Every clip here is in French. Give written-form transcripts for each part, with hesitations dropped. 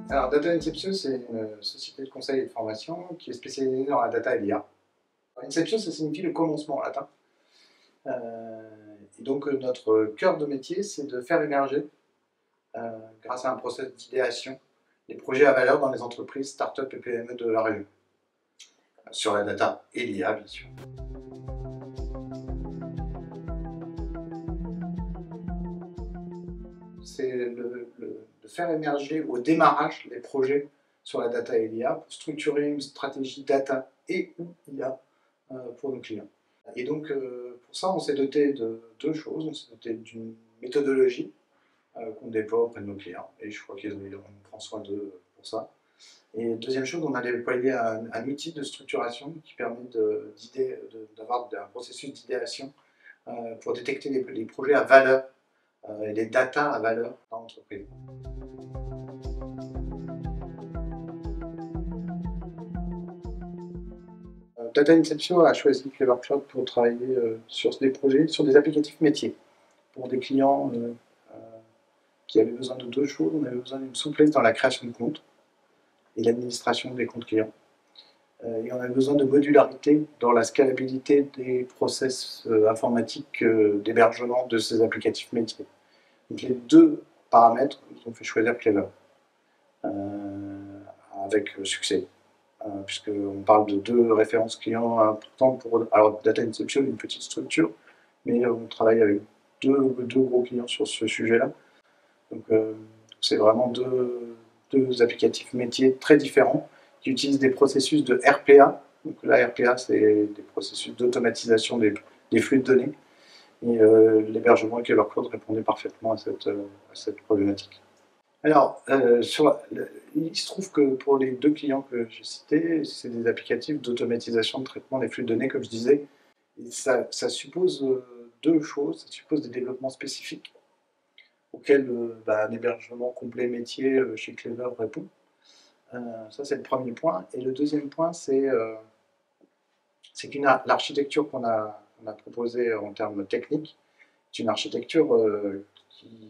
Alors, Data Inception, c'est une société de conseil et de formation qui est spécialisée dans la data et l'IA. Inception, ça signifie le commencement en latin. Et donc, notre cœur de métier, c'est de faire émerger, grâce à un process d'idéation, les projets à valeur dans les entreprises, start-up et PME de la région. Sur la data et l'IA, bien sûr. C'est de faire émerger au démarrage les projets sur la data et l'IA pour structurer une stratégie data et ou IA pour nos clients. Et donc, pour ça, on s'est doté de deux choses. On s'est doté d'une méthodologie qu'on déploie auprès de nos clients, et je crois qu'on prend soin d'eux pour ça. Et deuxième chose, on a déployé un outil de structuration qui permet d'avoir un processus d'idéation pour détecter les projets à valeur et les data à valeur dans l'entreprise. Data Inception a choisi Clever Cloud pour travailler sur des projets, sur des applicatifs métiers, pour des clients qui avaient besoin de deux choses. On avait besoin d'une souplesse dans la création de comptes et l'administration des comptes clients. Et on avait besoin de modularité dans la scalabilité des process informatiques d'hébergement de ces applicatifs métiers. Donc les deux paramètres nous ont fait choisir Clever, avec succès. Puisqu'on parle de deux références clients importantes pour. Alors, Data Inception, une petite structure, mais on travaille avec deux gros clients sur ce sujet-là. Donc, c'est vraiment deux applicatifs métiers très différents qui utilisent des processus de RPA. Donc, la RPA, c'est des processus d'automatisation des flux de données. Et l'hébergement et Clever Cloud répondait parfaitement à cette problématique. Alors, il se trouve que pour les deux clients que j'ai cités, c'est des applicatifs d'automatisation de traitement des flux de données, comme je disais. Et ça suppose deux choses. Ça suppose des développements spécifiques auxquels un hébergement complet métier chez Clever répond. Ça, c'est le premier point. Et le deuxième point, c'est que l'architecture qu'on a proposée en termes techniques, c'est une architecture qui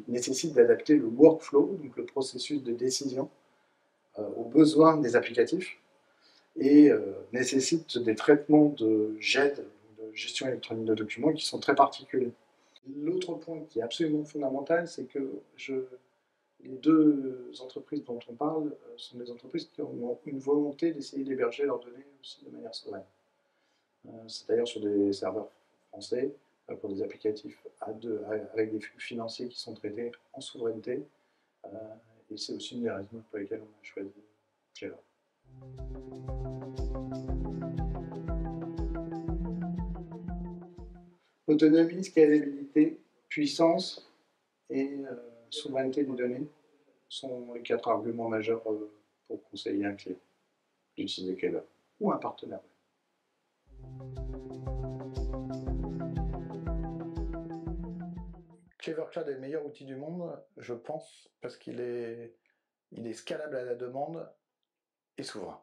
nécessite d'adapter le workflow, donc le processus de décision, aux besoins des applicatifs, et nécessite des traitements de GED, de gestion électronique de documents, qui sont très particuliers. L'autre point qui est absolument fondamental, c'est que les deux entreprises dont on parle sont des entreprises qui ont une volonté d'essayer d'héberger leurs données aussi de manière souveraine. C'est d'ailleurs sur des serveurs français, pour des applicatifs avec des flux financiers qui sont traités en souveraineté. Et c'est aussi une des raisons pour lesquelles on a choisi Clever. Autonomie, scalabilité, puissance et souveraineté des données sont les quatre arguments majeurs pour conseiller un client d'utiliser Clever ou un partenaire. Clever Cloud est le meilleur outil du monde, je pense, parce qu'il est scalable à la demande et souverain.